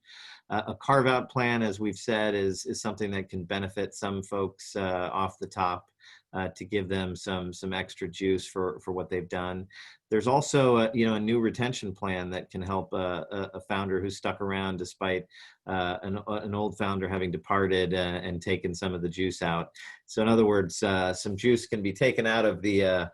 A carve out plan, as we've said, is something that can benefit some folks off the top. To give them some extra juice for what they've done. There's also a new retention plan that can help a founder who's stuck around despite an old founder having departed and taken some of the juice out. So in other words, some juice can be taken out of the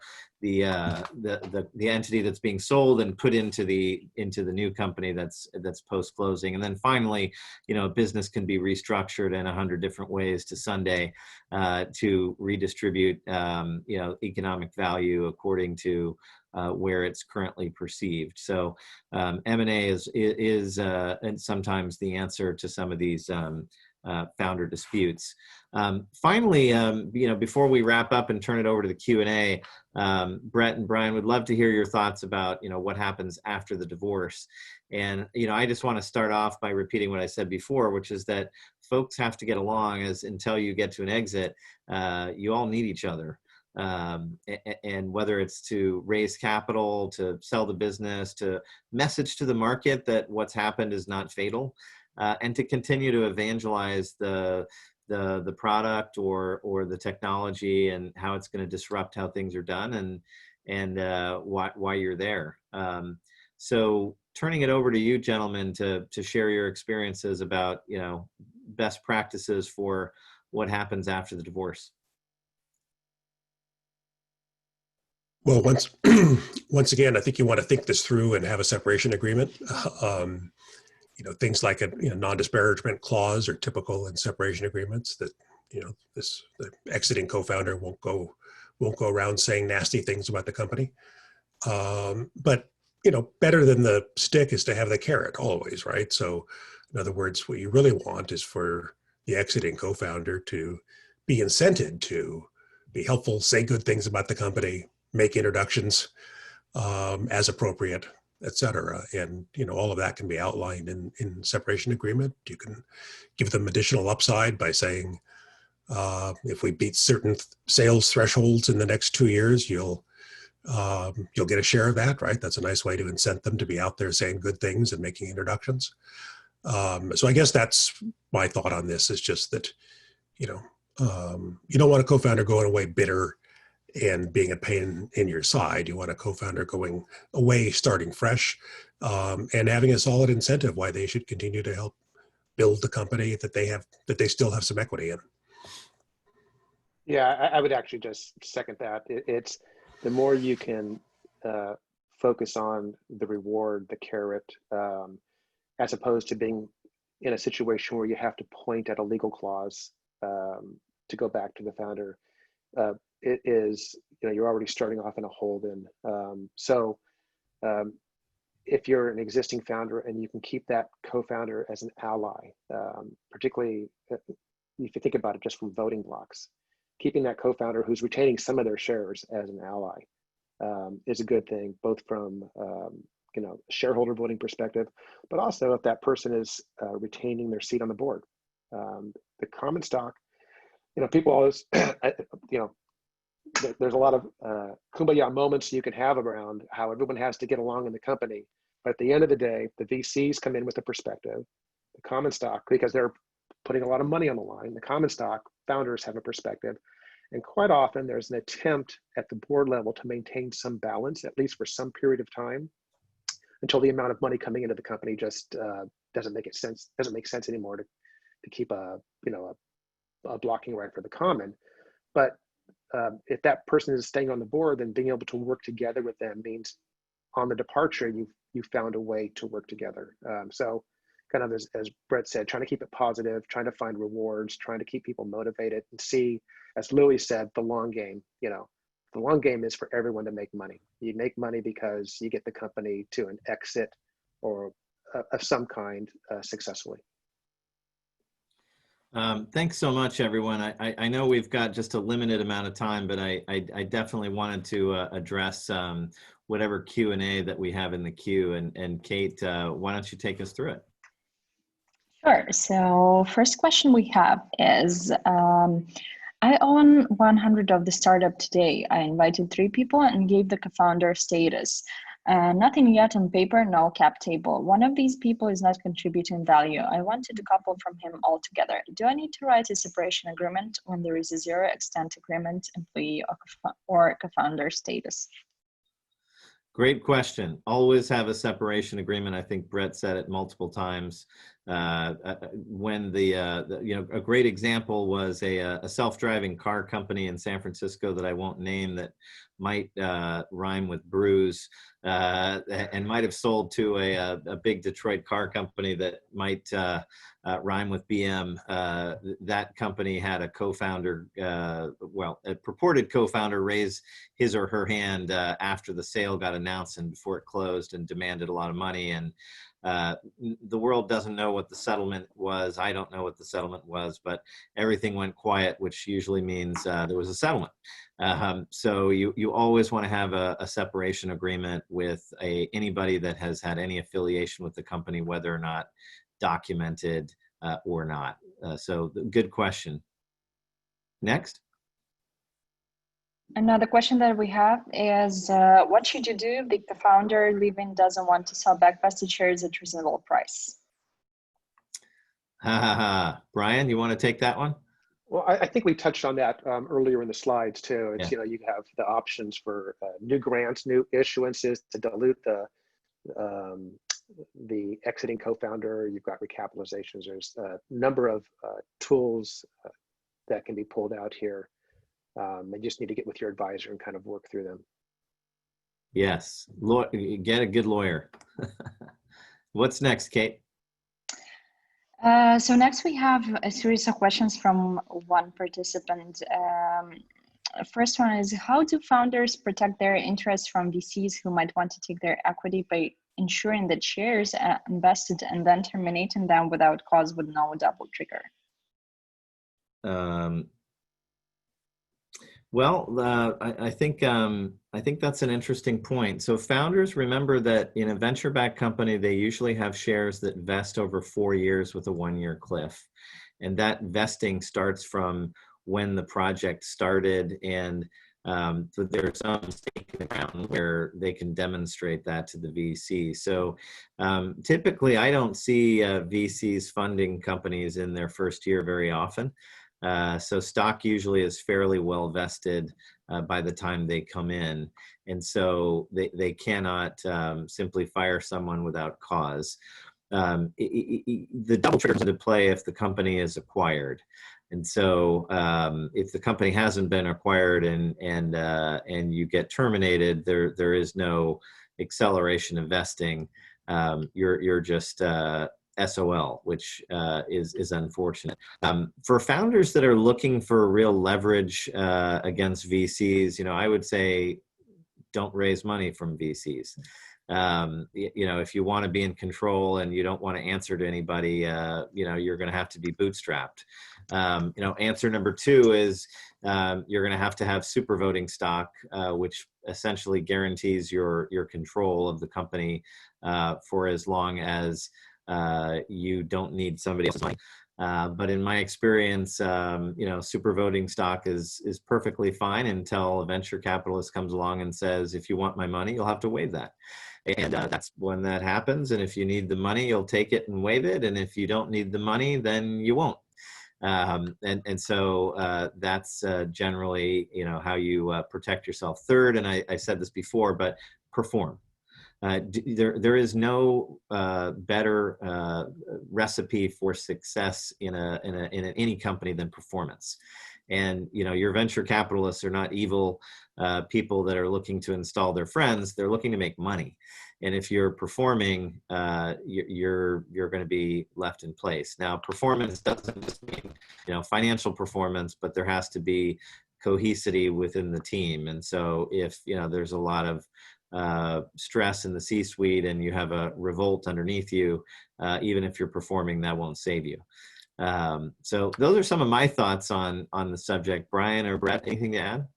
entity that's being sold and put into the new company that's post closing. And then finally, a business can be restructured in 100 different ways to Sunday to redistribute economic value according to where it's currently perceived. So M&A is and sometimes the answer to some of these founder disputes. Finally, before we wrap up and turn it over to the Q&A, Bret and Brian, would love to hear your thoughts about, what happens after the divorce. And, I just want to start off by repeating what I said before, which is that folks have to get along until you get to an exit, you all need each other. And whether it's to raise capital, to sell the business, to message to the market that what's happened is not fatal, and to continue to evangelize the product or the technology and how it's going to disrupt how things are done and why you're there. So turning it over to you, gentlemen, to share your experiences about best practices for what happens after the divorce. Well, once again, I think you want to think this through and have a separation agreement. Things like a non-disparagement clause are typical in separation agreements. That the exiting co-founder won't go around saying nasty things about the company. But better than the stick is to have the carrot always, right? So, in other words, what you really want is for the exiting co-founder to be incented to be helpful, say good things about the company, make introductions as appropriate, et cetera. And, all of that can be outlined in separation agreement. You can give them additional upside by saying, if we beat certain sales thresholds in the next 2 years, you'll get a share of that, right? That's a nice way to incent them to be out there saying good things and making introductions. So I guess that's my thought on this, is just that, you don't want a co-founder going away bitter and being a pain in your side. You want a co-founder going away, starting fresh, and having a solid incentive why they should continue to help build the company that they still have some equity in. Yeah, I would actually just second that. It's the more you can focus on the reward, the carrot, as opposed to being in a situation where you have to point at a legal clause to go back to the founder. It is, you're already starting off in a hold-in. So if you're an existing founder and you can keep that co-founder as an ally, particularly if you think about it just from voting blocks, keeping that co-founder who's retaining some of their shares as an ally is a good thing, both from shareholder voting perspective, but also if that person is retaining their seat on the board. The common stock, people always, there's a lot of kumbaya moments you can have around how everyone has to get along in the company. But at the end of the day, the VCs come in with a perspective, the common stock, because they're putting a lot of money on the line, the common stock founders have a perspective. And quite often there's an attempt at the board level to maintain some balance, at least for some period of time, until the amount of money coming into the company just doesn't make sense anymore to keep a blocking right for the common. But if that person is staying on the board, then being able to work together with them means on the departure, you've found a way to work together. So kind of as Bret said, trying to keep it positive, trying to find rewards, trying to keep people motivated and see, as Louis said, the long game. The long game is for everyone to make money. You make money because you get the company to an exit or of some kind successfully. Thanks so much, everyone. I know we've got just a limited amount of time, but I definitely wanted to address whatever Q&A that we have in the queue. And Kate, why don't you take us through it? Sure. So first question we have is, I own 100 of the startup today. I invited 3 people and gave the co-founder status. Nothing yet on paper, no cap table. One of these people is not contributing value. I want to decouple from him altogether. Do I need to write a separation agreement when there is a zero extent agreement, employee or co-founder status? Great question. Always have a separation agreement. I think Bret said it multiple times. When a great example was a self-driving car company in San Francisco that I won't name, that might rhyme with bruise, and might have sold to a big Detroit car company that might rhyme with BM. That company had a co-founder, a purported co-founder, raise his or her hand after the sale got announced and before it closed, and demanded a lot of money. And the world doesn't know what the settlement was. I don't know what the settlement was, but everything went quiet, which usually means there was a settlement. So you always want to have a separation agreement with anybody that has had any affiliation with the company, whether or not documented or not. So good question. Next. Another question that we have is, what should you do if the founder leaving doesn't want to sell back vested shares at reasonable price? Brian, you want to take that one? Well, I think we touched on that earlier in the slides too. It's, Yeah. you have the options for new grants, new issuances to dilute the exiting co-founder. You've got recapitalizations. There's a number of tools that can be pulled out here. You just need to get with your advisor and kind of work through them. Yes, get a good lawyer. What's next, Kate? So next we have a series of questions from one participant. First one is, how do founders protect their interests from VCs who might want to take their equity by ensuring that shares are invested and then terminating them without cause with no double trigger? I think that's an interesting point. So founders, remember that in a venture-backed company, they usually have shares that vest over 4 years with a 1-year cliff. And that vesting starts from when the project started, and there's some stake in the ground where they can demonstrate that to the VC. So typically, I don't see VCs funding companies in their first year very often. So stock usually is fairly well vested by the time they come in. And so they cannot simply fire someone without cause. The double trigger comes into play if the company is acquired. And so if the company hasn't been acquired and you get terminated, there is no acceleration of vesting. You're just SOL, which is unfortunate. For founders that are looking for real leverage against VCs, I would say don't raise money from VCs. If you want to be in control and you don't want to answer to anybody, you're going to have to be bootstrapped. Answer number 2 is you're going to have super voting stock, which essentially guarantees your control of the company for as long as you don't need somebody else's money. But in my experience, super voting stock is perfectly fine until a venture capitalist comes along and says, if you want my money, you'll have to waive that. And that's when that happens. And if you need the money, you'll take it and waive it. And if you don't need the money, then you won't. So that's generally, how you protect yourself. Third, and I said this before, but perform. there is no better recipe for success in any company than performance. And your venture capitalists are not evil people that are looking to install their friends. They're looking to make money. And if you're performing, you're going to be left in place. Now, performance doesn't just mean financial performance, but there has to be cohesivity within the team. And so if there's a lot of stress in the C-suite and you have a revolt underneath you, even if you're performing, that won't save you. So those are some of my thoughts on the subject. Brian or Bret, anything to add?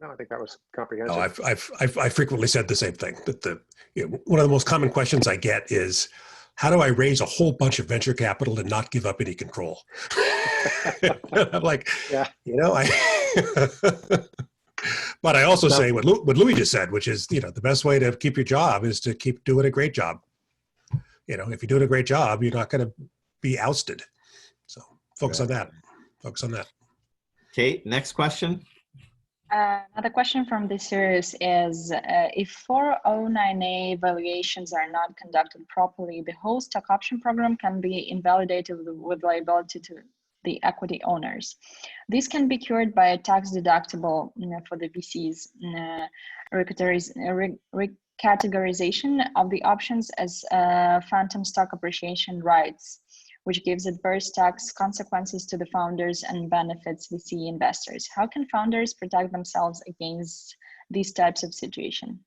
No, I think that was comprehensive. No, I've frequently said the same thing, that one of the most common questions I get is, how do I raise a whole bunch of venture capital and not give up any control? I'm like, yeah, but I also say what Louis just said, which is, the best way to keep your job is to keep doing a great job. If you're doing a great job, you're not going to be ousted. So focus on that. Focus on that. Kate, next question. Another question from this series is, if 409A valuations are not conducted properly, the whole stock option program can be invalidated with liability to the equity owners. This can be cured by a tax deductible for the VCs, recategorization of the options as phantom stock appreciation rights, which gives adverse tax consequences to the founders and benefits VC investors. How can founders protect themselves against these types of situations?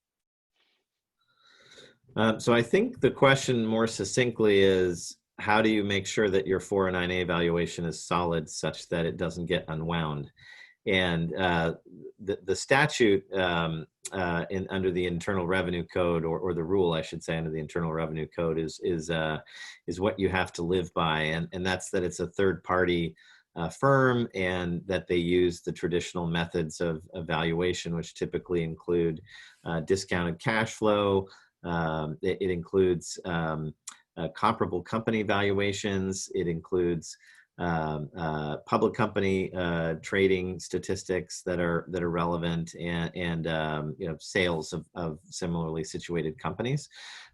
So I think the question more succinctly is, how do you make sure that your 409A valuation is solid such that it doesn't get unwound? And the statute under the Internal Revenue Code, or the rule, I should say, under the Internal Revenue Code is what you have to live by, and that's that it's a third-party firm, and that they use the traditional methods of evaluation, which typically include discounted cash flow. It includes comparable company valuations. It includes public company trading statistics that are relevant, and sales of similarly situated companies.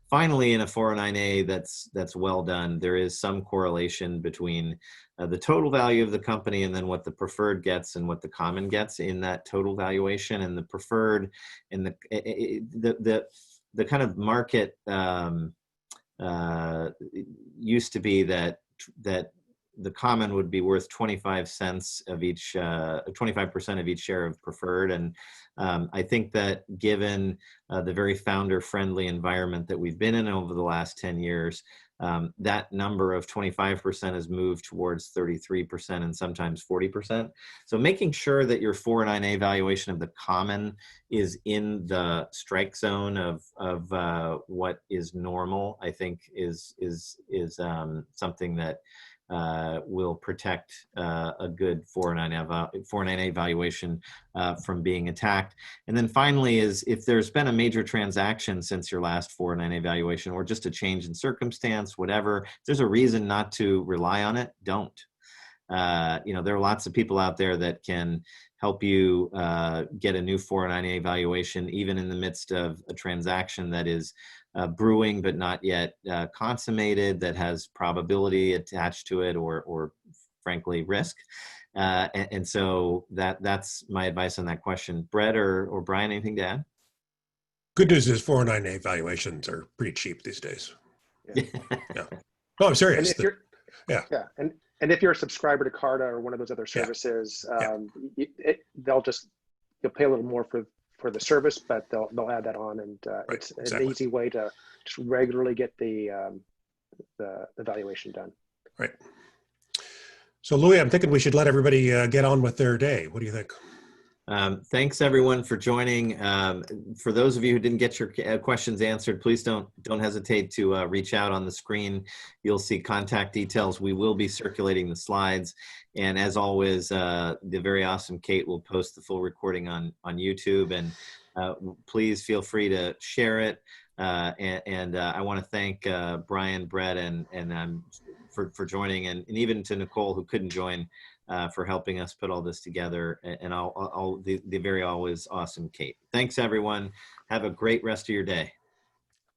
Finally, in a 409A that's well done, there is some correlation between the total value of the company and then what the preferred gets and what the common gets in that total valuation. And the preferred and the kind of market used to be that the common would be worth 25 cents of each, 25% of each share of preferred. And I think that given the very founder-friendly environment that we've been in over the last 10 years, that number of 25% has moved towards 33% and sometimes 40%. So making sure that your 409A valuation of the common is in the strike zone of what is normal, I think is something that will protect a good 409A valuation from being attacked. And then finally is, if there's been a major transaction since your last 409A valuation, or just a change in circumstance, whatever, if there's a reason not to rely on it, don't. There are lots of people out there that can help you get a new 409A valuation, even in the midst of a transaction that is brewing but not yet consummated, that has probability attached to it, or frankly risk. And so that's my advice on that question. Bret or Brian, anything to add? Good news is 409A valuations are pretty cheap these days. Yeah. Yeah. No, I'm serious. And if you're, and if you're a subscriber to Carta or one of those other services, you'll pay a little more for the service, but they'll add that on, and it's an easy way to just regularly get the valuation done. Right. So Louis, I'm thinking we should let everybody get on with their day. What do you think? Thanks everyone for joining. For those of you who didn't get your questions answered, please don't hesitate to reach out. On the screen. You'll see contact details. We will be circulating the slides. And as always, the very awesome Kate will post the full recording on YouTube, and please feel free to share it. And I want to thank Brian, Bret, and for joining, and even to Nicole, who couldn't join, for helping us put all this together, and the very always awesome Kate. Thanks, everyone. Have a great rest of your day.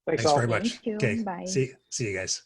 Thanks Thanks all. very much. Thank you. Okay. Bye. See you guys.